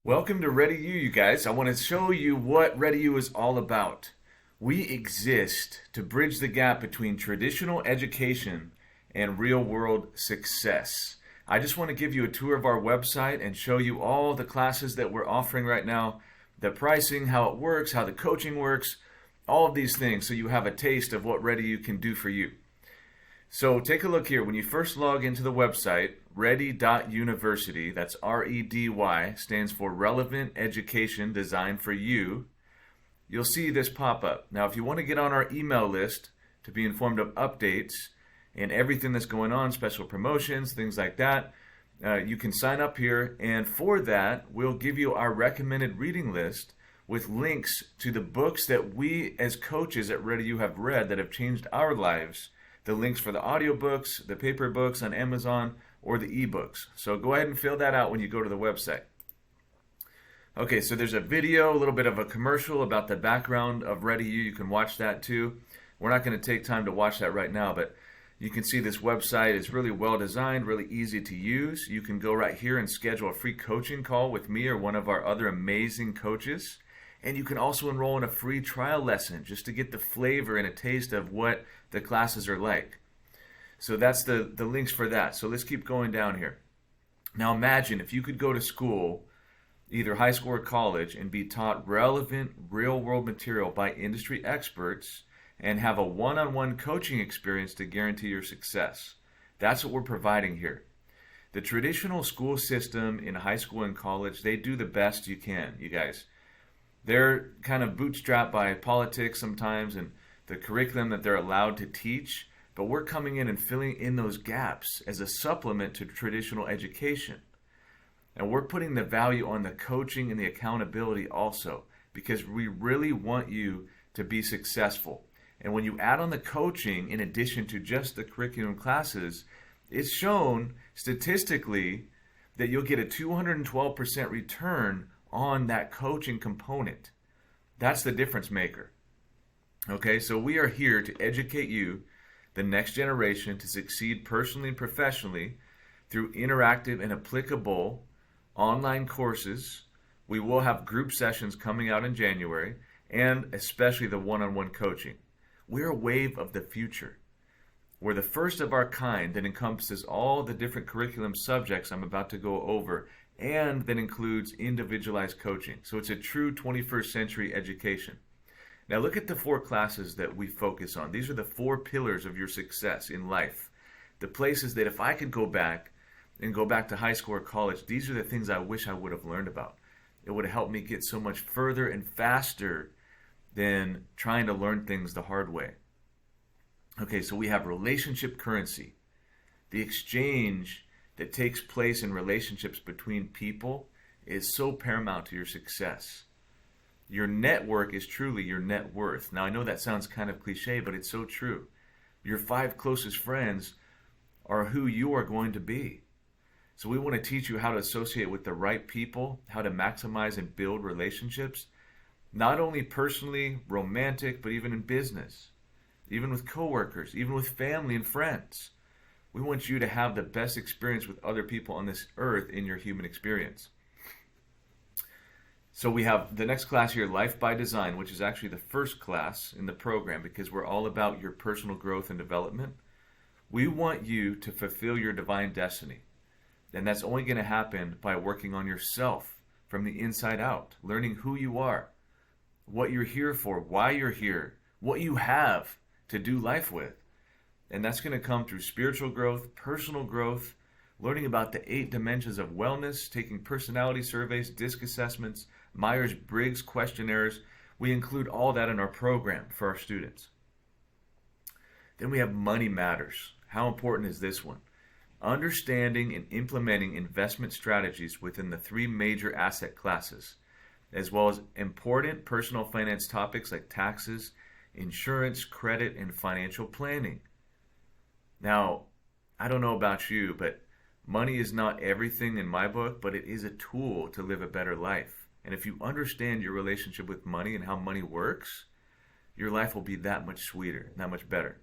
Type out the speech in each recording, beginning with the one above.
Welcome to Redy U, you guys. I want to show you what Redy U is all about. We exist to bridge the gap between traditional education and real world success. I just want to give you a tour of our website and show you all the classes that we're offering right now, the pricing, how it works, how the coaching works, all of these things so you have a taste of what Redy U can do for you. So take a look here. When you first log into the website, Redy.University, that's REDY, stands for Relevant Education Designed for You, you'll see this pop up. Now, if you want to get on our email list to be informed of updates and everything that's going on, special promotions, things like that, you can sign up here. And for that, we'll give you our recommended reading list with links to the books that we as coaches at Redy U have read that have changed our lives. The links for the audiobooks, the paper books on Amazon, or the ebooks. So go ahead and fill that out when you go to the website. Okay, so there's a video, a little bit of a commercial about the background of Redy U. You can watch that too. We're not going to take time to watch that right now, but you can see this website is really well designed, really easy to use. You can go right here and schedule a free coaching call with me or one of our other amazing coaches. And you can also enroll in a free trial lesson just to get the flavor and a taste of what the classes are like. So that's the links for that. So let's keep going down here. Now imagine if you could go to school, either high school or college, and be taught relevant real-world material by industry experts and have a one-on-one coaching experience to guarantee your success. That's what we're providing here. The traditional school system in high school and college, they do the best you can, you guys. They're kind of bootstrapped by politics sometimes and the curriculum that they're allowed to teach, but we're coming in and filling in those gaps as a supplement to traditional education. And we're putting the value on the coaching and the accountability also, because we really want you to be successful. And when you add on the coaching in addition to just the curriculum classes, it's shown statistically that you'll get a 212% return on that coaching component. That's the difference maker. Okay, so we are here to educate you, the next generation, to succeed personally and professionally through interactive and applicable online courses. We will have group sessions coming out in January, and especially the one-on-one coaching. We're a wave of the future. We're the first of our kind that encompasses all the different curriculum subjects I'm about to go over, and that includes individualized coaching. So it's a true 21st century education. Now look at the 4 classes that we focus on. These are the 4 pillars of your success in life. The places that if I could go back to high school or college, these are the things I wish I would have learned about. It would have helped me get so much further and faster than trying to learn things the hard way. Okay, so we have relationship currency. The exchange that takes place in relationships between people is so paramount to your success. Your network is truly your net worth. Now I know that sounds kind of cliche, but it's so true. Your 5 closest friends are who you are going to be. So we want to teach you how to associate with the right people, how to maximize and build relationships, not only personally, romantic, but even in business, even with coworkers, even with family and friends. We want you to have the best experience with other people on this earth in your human experience. So we have the next class here, Life by Design, which is actually the first class in the program because we're all about your personal growth and development. We want you to fulfill your divine destiny. And that's only going to happen by working on yourself from the inside out, learning who you are, what you're here for, why you're here, what you have to do life with. And that's going to come through spiritual growth, personal growth, learning about the 8 dimensions of wellness, taking personality surveys, DISC assessments, Myers-Briggs questionnaires. We include all that in our program for our students. Then we have Money Matters. How important is this one? Understanding and implementing investment strategies within the 3 major asset classes, as well as important personal finance topics like taxes, insurance, credit, and financial planning. Now, I don't know about you, but money is not everything in my book, but it is a tool to live a better life. And if you understand your relationship with money and how money works, your life will be that much sweeter, that much better.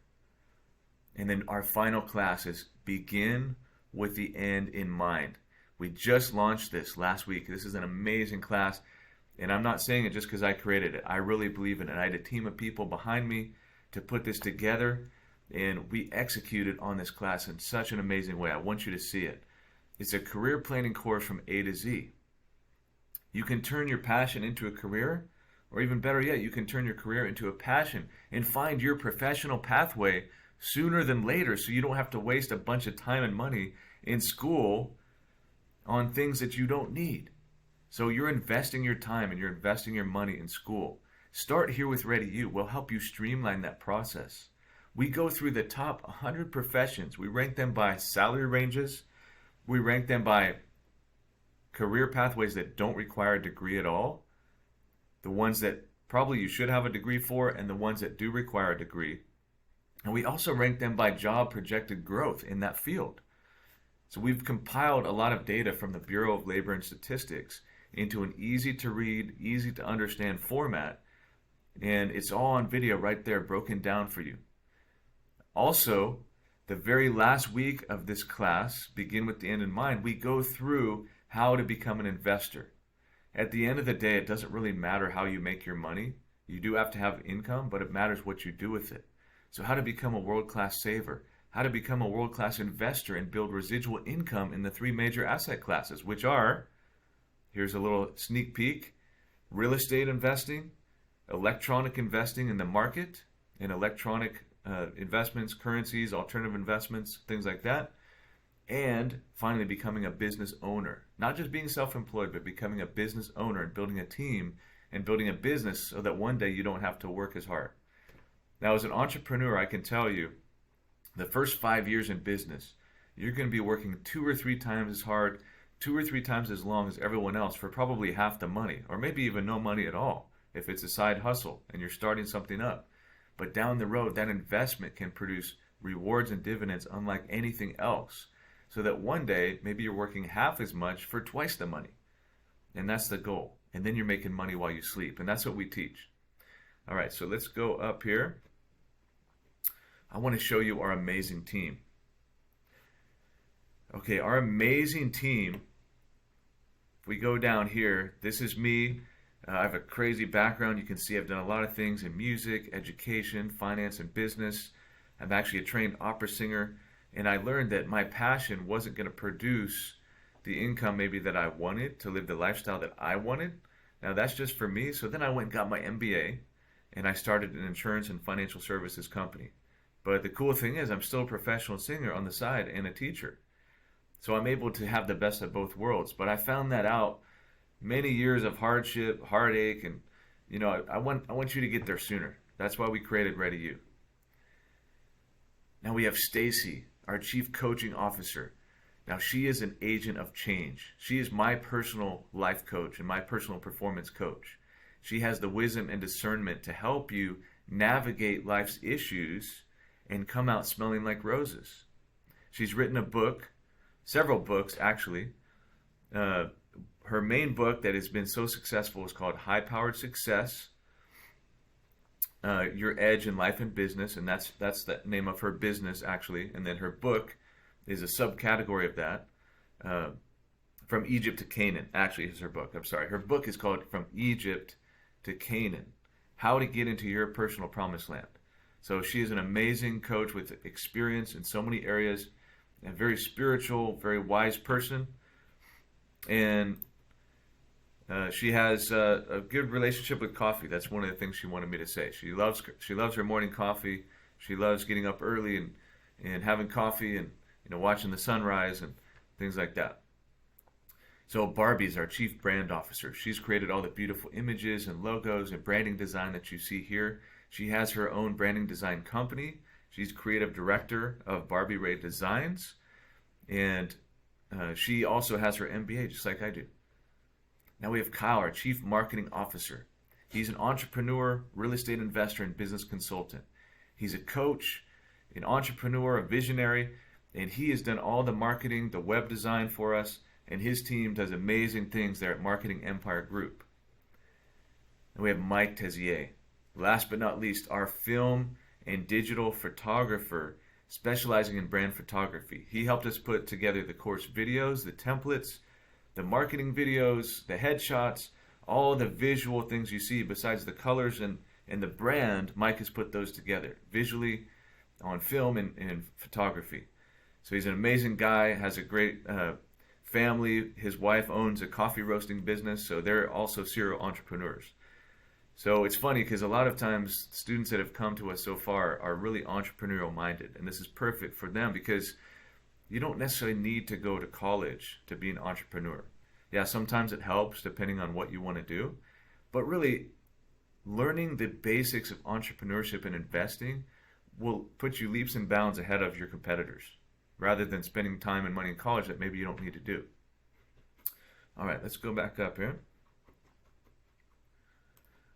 And then our final class is begin with the end in mind. We just launched this last week. This is an amazing class, and I'm not saying it just because I created it. I really believe in it. I had a team of people behind me to put this together, and we executed on this class in such an amazing way. I want you to see it. It's a career planning course from A to Z. You can turn your passion into a career, or even better yet, you can turn your career into a passion and find your professional pathway sooner than later, so you don't have to waste a bunch of time and money in school on things that you don't need. So you're investing your time and you're investing your money in school. Start here with Redy U. We'll help you streamline that process. We go through the top 100 professions. We rank them by salary ranges. We rank them by career pathways that don't require a degree at all, the ones that probably you should have a degree for, and the ones that do require a degree. And we also rank them by job projected growth in that field. So we've compiled a lot of data from the Bureau of Labor and Statistics into an easy to read, easy to understand format. And it's all on video right there, broken down for you. Also, the very last week of this class, Begin with the End in Mind, we go through how to become an investor. At the end of the day, it doesn't really matter how you make your money. You do have to have income, but it matters what you do with it. So how to become a world-class saver, how to become a world-class investor and build residual income in the 3 major asset classes, which are, here's a little sneak peek, real estate investing, electronic investing in the market, in electronic investments, currencies, alternative investments, things like that, and finally becoming a business owner. Not just being self-employed, but becoming a business owner and building a team and building a business so that one day you don't have to work as hard. Now, as an entrepreneur, I can tell you, the first 5 years in business, you're going to be working 2 or 3 times as hard, 2 or 3 times as long as everyone else for probably half the money, or maybe even no money at all, if it's a side hustle and you're starting something up. But down the road, that investment can produce rewards and dividends unlike anything else, so that one day, maybe you're working half as much for twice the money. And that's the goal. And then you're making money while you sleep. And that's what we teach. All right, so let's go up here. I want to show you our amazing team. Okay, our amazing team, if we go down here, this is me. I have a crazy background. You can see I've done a lot of things in music, education, finance, and business. I'm actually a trained opera singer, and I learned that my passion wasn't going to produce the income maybe that I wanted to live the lifestyle that I wanted. Now that's just for me. So then I went and got my MBA, and I started an insurance and financial services company. But the cool thing is I'm still a professional singer on the side and a teacher. So I'm able to have the best of both worlds. But I found that out many years of hardship, heartache, and I want you to get there sooner. That's why we created Redy U. Now we have Stacy, our Chief Coaching Officer. Now she is an agent of change. She is my personal life coach and my personal performance coach. She has the wisdom and discernment to help you navigate life's issues and come out smelling like roses. She's written a book, several books actually. Her main book that has been so successful is called High Powered Success, Your Edge in Life and Business, and that's the name of her business actually. And then her book is a subcategory of that. From Egypt to Canaan, actually is her book. I'm sorry. Her book is called From Egypt to Canaan, How to Get into Your Personal Promised Land. So she is an amazing coach with experience in so many areas, a very spiritual, very wise person. And she has a good relationship with coffee. That's one of the things she wanted me to say. She loves her morning coffee. She loves getting up early and having coffee and watching the sunrise and things like that. So Barbie's our Chief Brand Officer. She's created all the beautiful images and logos and branding design that you see here. She has her own branding design company. She's creative director of Barbie Ray Designs. And she also has her MBA just like I do. Now we have Kyle, our Chief Marketing Officer. He's an entrepreneur, real estate investor, and business consultant. He's a coach, an entrepreneur, a visionary, and he has done all the marketing, the web design for us, and his team does amazing things there at Marketing Empire Group. And we have Mike Tezier. Last but not least, our film and digital photographer specializing in brand photography. He helped us put together the course videos, the templates, the marketing videos, the headshots, all the visual things you see besides the colors and the brand. Mike has put those together visually on film and photography. So he's an amazing guy, has a great family. His wife owns a coffee roasting business, so they're also serial entrepreneurs. So it's funny because a lot of times students that have come to us so far are really entrepreneurial minded, and this is perfect for them because you don't necessarily need to go to college to be an entrepreneur. Yeah, sometimes it helps depending on what you want to do, but really learning the basics of entrepreneurship and investing will put you leaps and bounds ahead of your competitors rather than spending time and money in college that maybe you don't need to do. All right, let's go back up here.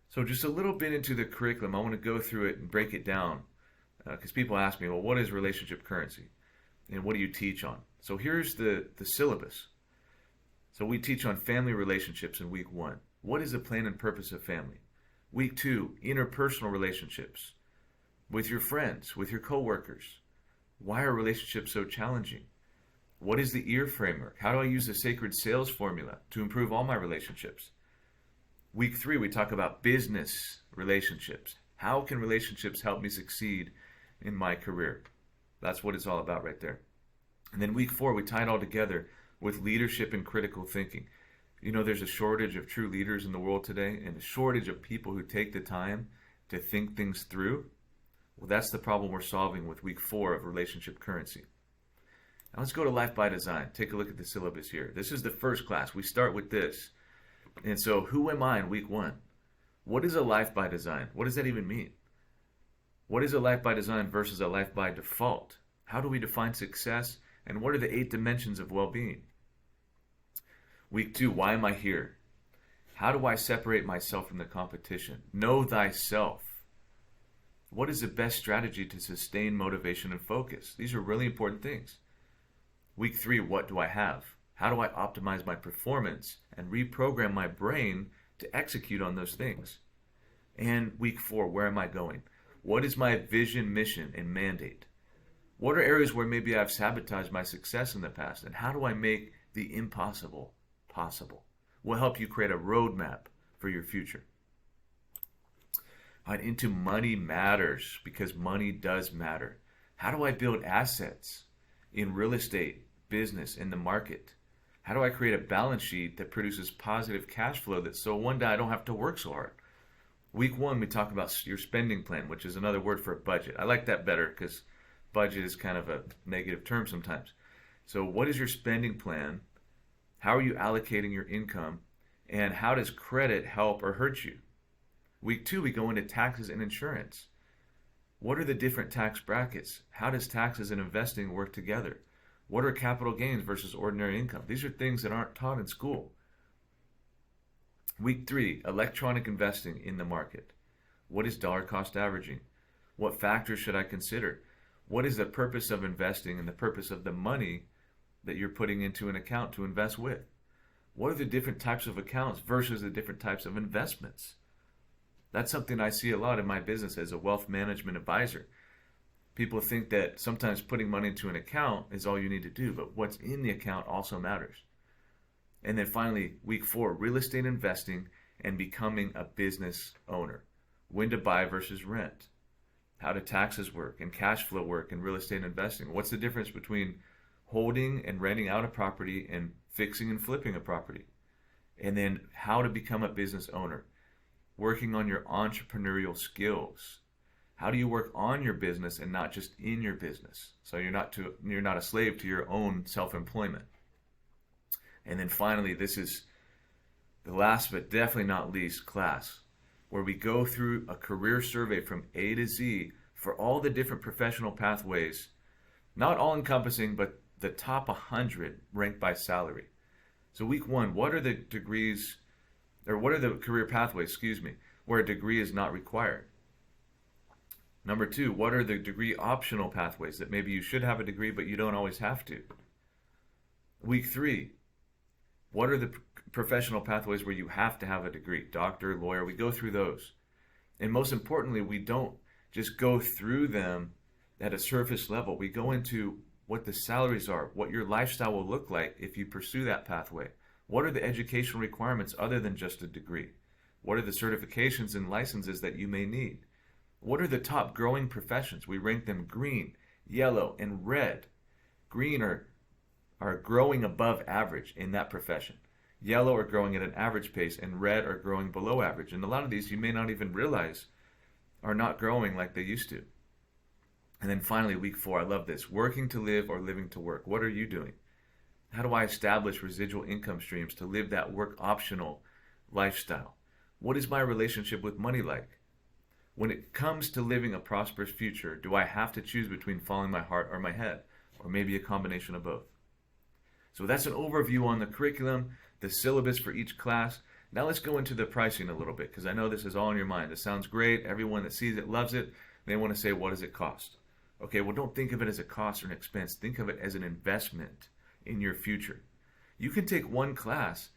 So just a little bit into the curriculum. I want to go through it and break it down because people ask me, well, what is relationship currency? And what do you teach on? So here's the syllabus. So we teach on family relationships in week 1. What is the plan and purpose of family? Week 2, interpersonal relationships with your friends, with your coworkers. Why are relationships so challenging? What is the EAR framework? How do I use the sacred sales formula to improve all my relationships? Week 3, we talk about business relationships. How can relationships help me succeed in my career? That's what it's all about right there. And then week 4, we tie it all together with leadership and critical thinking. You know, there's a shortage of true leaders in the world today and a shortage of people who take the time to think things through. Well, that's the problem we're solving with week 4 of relationship currency. Now let's go to Life by Design. Take a look at the syllabus here. This is the first class. We start with this. And so who am I in week 1? What is a life by design? What does that even mean? What is a life by design versus a life by default? How do we define success? And what are the 8 dimensions of well-being? Week 2, why am I here? How do I separate myself from the competition? Know thyself. What is the best strategy to sustain motivation and focus? These are really important things. Week 3, what do I have? How do I optimize my performance and reprogram my brain to execute on those things? And week 4, where am I going? What is my vision, mission, and mandate? What are areas where maybe I've sabotaged my success in the past? And how do I make the impossible possible? We'll help you create a roadmap for your future. All right, into money matters because money does matter. How do I build assets in real estate, business, in the market? How do I create a balance sheet that produces positive cash flow that so one day I don't have to work so hard? Week 1, we talk about your spending plan, which is another word for a budget. I like that better because budget is kind of a negative term sometimes. So what is your spending plan? How are you allocating your income? And how does credit help or hurt you? Week 2, we go into taxes and insurance. What are the different tax brackets? How does taxes and investing work together? What are capital gains versus ordinary income? These are things that aren't taught in school. Week 3, electronic investing in the market. What is dollar cost averaging? What factors should I consider? What is the purpose of investing and the purpose of the money that you're putting into an account to invest with? What are the different types of accounts versus the different types of investments? That's something I see a lot in my business as a wealth management advisor. People think that sometimes putting money into an account is all you need to do, but what's in the account also matters. And then finally, week 4, real estate investing and becoming a business owner. When to buy versus rent. How do taxes work and cash flow work in real estate investing? What's the difference between holding and renting out a property and fixing and flipping a property? And then how to become a business owner. Working on your entrepreneurial skills. How do you work on your business and not just in your business? So you're not a slave to your own self-employment. And then finally, this is the last but definitely not least class, where we go through a career survey from A to Z for all the different professional pathways, not all encompassing, but the top 100 ranked by salary. So week 1, what are the degrees, or what are the career pathways, where a degree is not required? Number 2, what are the degree optional pathways that maybe you should have a degree, but you don't always have to? Week 3, what are the professional pathways where you have to have a degree? Doctor, lawyer, we go through those. And most importantly, we don't just go through them at a surface level. We go into what the salaries are, what your lifestyle will look like if you pursue that pathway, What are the educational requirements other than just a degree? What are the certifications and licenses that you may need? What are the top growing professions? We rank them green, yellow, and red. Green are growing above average in that profession. Yellow are growing at an average pace, and red are growing below average. And a lot of these you may not even realize are not growing like they used to. And then finally, week 4, I love this. Working to live or living to work. What are you doing? How do I establish residual income streams to live that work optional lifestyle? What is my relationship with money like? When it comes to living a prosperous future, do I have to choose between following my heart or my head? Or maybe a combination of both? So that's an overview on the curriculum, the syllabus for each class. Now let's go into the pricing a little bit, because I know this is all in your mind. This sounds great. Everyone that sees it loves it. They want to say, what does it cost? Okay, well, don't think of it as a cost or an expense. Think of it as an investment in your future. You can take one class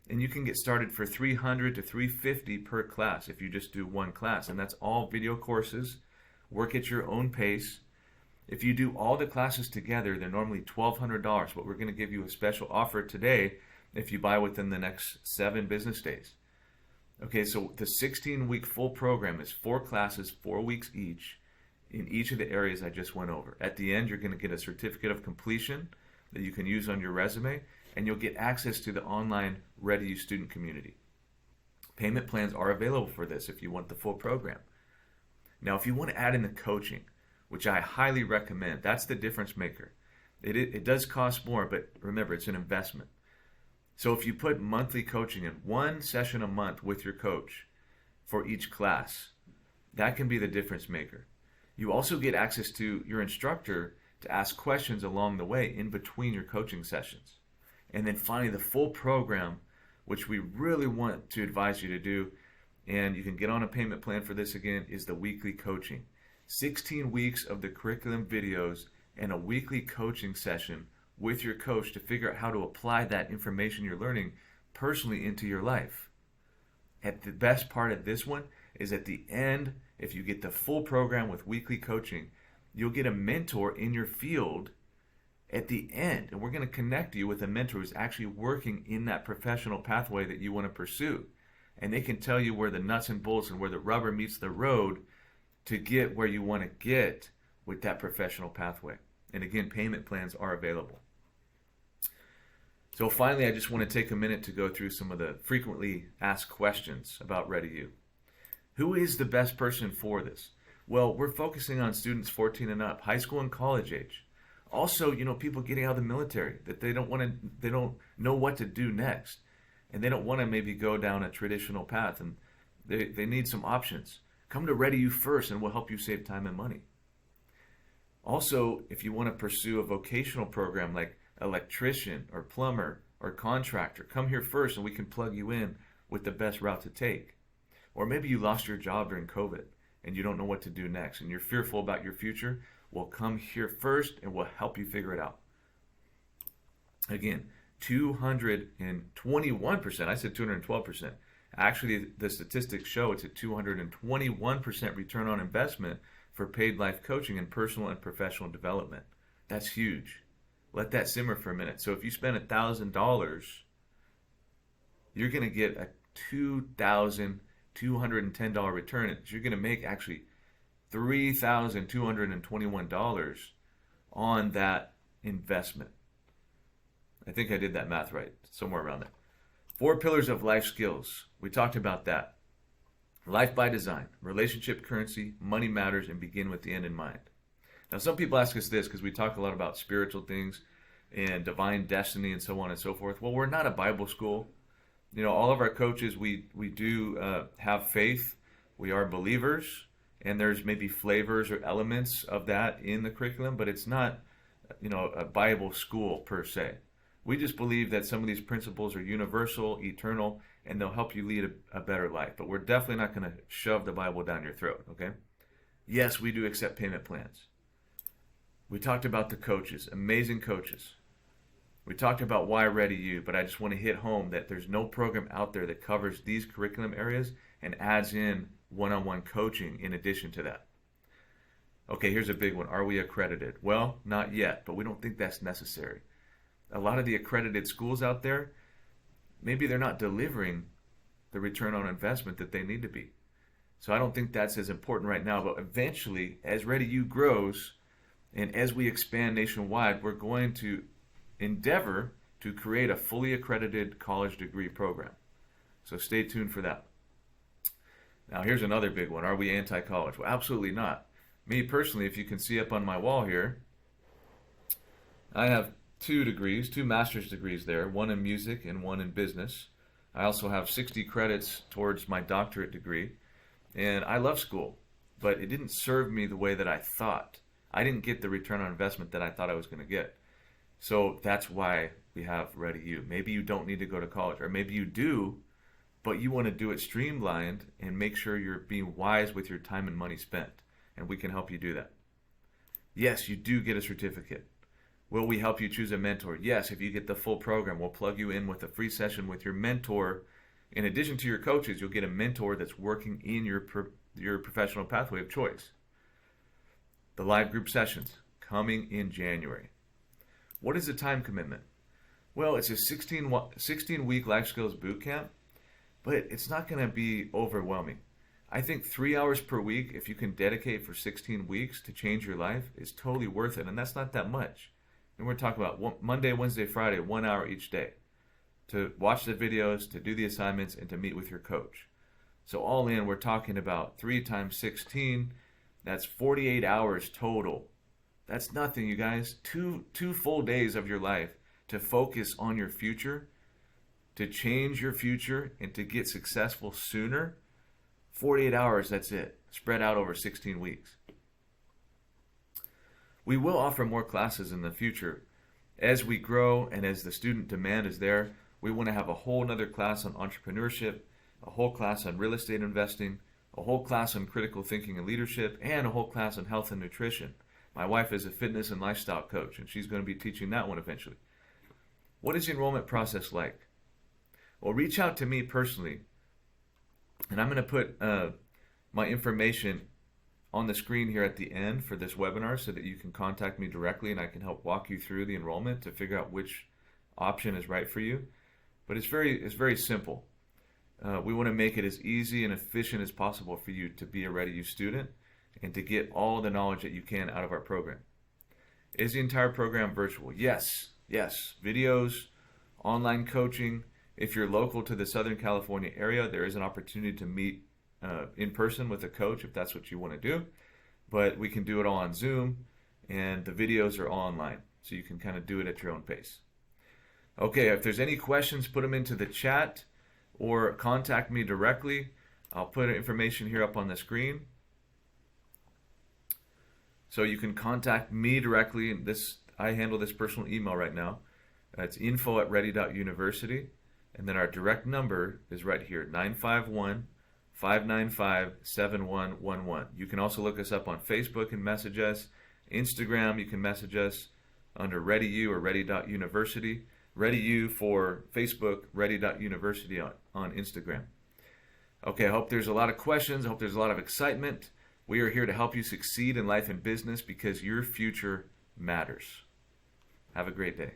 and you can get started for $300 to $350 per class if you just do one class. And that's all video courses. Work at your own pace. If you do all the classes together, they're normally $1,200, but we're going to give you a special offer today if you buy within the next 7 business days. Okay, so the 16-week full program is 4 classes, 4 weeks each, in each of the areas I just went over. At the end, you're going to get a certificate of completion that you can use on your resume, and you'll get access to the online Redy U student community. Payment plans are available for this if you want the full program. Now, if you want to add in the coaching, which I highly recommend, that's the difference maker. It does cost more, but remember, it's an investment. So if you put monthly coaching in, 1 session a month with your coach for each class, that can be the difference maker. You also get access to your instructor to ask questions along the way in between your coaching sessions. And then finally, the full program, which we really want to advise you to do, and you can get on a payment plan for this again, is the weekly coaching. 16 weeks of the curriculum videos and a weekly coaching session with your coach to figure out how to apply that information you're learning personally into your life. And the best part of this one is at the end, if you get the full program with weekly coaching, you'll get a mentor in your field at the end. And we're going to connect you with a mentor who's actually working in that professional pathway that you want to pursue. And they can tell you where the nuts and bolts and where the rubber meets the road to get where you want to get with that professional pathway. And again, payment plans are available. So finally, I just want to take a minute to go through some of the frequently asked questions about Redy U. Who is the best person for this? Well, we're focusing on students 14 and up, high school and college age. Also, people getting out of the military, that they don't know what to do next. And they don't want to maybe go down a traditional path, and they need some options. Come to Redy U first, and we'll help you save time and money. Also, if you want to pursue a vocational program like electrician or plumber or contractor, come here first and we can plug you in with the best route to take. Or maybe you lost your job during COVID and you don't know what to do next and you're fearful about your future. Well, come here first and we'll help you figure it out. Again, 221%. I said 212%. Actually, the statistics show it's a 221% return on investment for paid life coaching and personal and professional development. That's huge. Let that simmer for a minute. So if you spend $1,000, you're going to get a $2,210 return. So you're going to make actually $3,221 on that investment. I think I did that math right, somewhere around there. 4 pillars of life skills. We talked about that. Life by design, relationship currency, money matters, and begin with the end in mind. Now, some people ask us this because we talk a lot about spiritual things and divine destiny and so on and so forth. Well, we're not a Bible school. All of our coaches, we do have faith. We are believers, and there's maybe flavors or elements of that in the curriculum, but it's not, a Bible school per se. We just believe that some of these principles are universal, eternal, and they'll help you lead a better life. But we're definitely not going to shove the Bible down your throat, okay? Yes, we do accept payment plans. We talked about the coaches, amazing coaches. We talked about why Redy U, but I just want to hit home that there's no program out there that covers these curriculum areas and adds in one-on-one coaching in addition to that. Okay, here's a big one. Are we accredited? Well, not yet, but we don't think that's necessary. A lot of the accredited schools out there, maybe they're not delivering the return on investment that they need to be. So I don't think that's as important right now, but eventually, as Redy U grows and as we expand nationwide, we're going to endeavor to create a fully accredited college degree program. So stay tuned for that. Now here's another big one. Are we anti-college? Well, absolutely not. Me personally, if you can see up on my wall here, I have two degrees, two master's degrees there, one in music and one in business. I also have 60 credits towards my doctorate degree. And I love school, but it didn't serve me the way that I thought. I didn't get the return on investment that I thought I was going to get. So that's why we have Redy U. Maybe you don't need to go to college, or maybe you do, but you want to do it streamlined and make sure you're being wise with your time and money spent. And we can help you do that. Yes, you do get a certificate. Will we help you choose a mentor? Yes, if you get the full program, we'll plug you in with a free session with your mentor. In addition to your coaches, you'll get a mentor that's working in your professional pathway of choice. The live group sessions coming in January. What is the time commitment? Well, it's a 16-week life skills boot camp, but it's not going to be overwhelming. I think 3 hours per week, if you can dedicate for 16 weeks to change your life, is totally worth it, and that's not that much. And we're talking about Monday, Wednesday, Friday, 1 hour each day, to watch the videos, to do the assignments, and to meet with your coach. So all in, we're talking about 3 times 16. That's 48 hours total. That's nothing, you guys. Two full days of your life to focus on your future, to change your future, and to get successful sooner. 48 hours, that's it. Spread out over 16 weeks. We will offer more classes in the future. As we grow and as the student demand is there, we want to have a whole nother class on entrepreneurship, a whole class on real estate investing, a whole class on critical thinking and leadership, and a whole class on health and nutrition. My wife is a fitness and lifestyle coach, and she's going to be teaching that one eventually. What is the enrollment process like? Well, reach out to me personally, and I'm going to put my information on the screen here at the end for this webinar so that you can contact me directly and I can help walk you through the enrollment to figure out which option is right for you. But it's very simple. We want to make it as easy and efficient as possible for you to be a Redy U student and to get all the knowledge that you can out of our program. Is the entire program virtual? Yes. Videos, online coaching. If you're local to the Southern California area, there is an opportunity to meet in person with a coach if that's what you want to do. But we can do it all on Zoom, and the videos are all online, so you can kind of do it at your own pace. Okay, if there's any questions, put them into the chat or contact me directly. I'll put information here up on the screen. So you can contact me directly. I handle this personal email right now. It's info@redy.university. And then our direct number is right here, 951-595-7111. You can also look us up on Facebook and message us. Instagram, you can message us under Redy U or Redy.university. Redy U for Facebook, Redy.university on Instagram. Okay, I hope there's a lot of questions. I hope there's a lot of excitement. We are here to help you succeed in life and business because your future matters. Have a great day.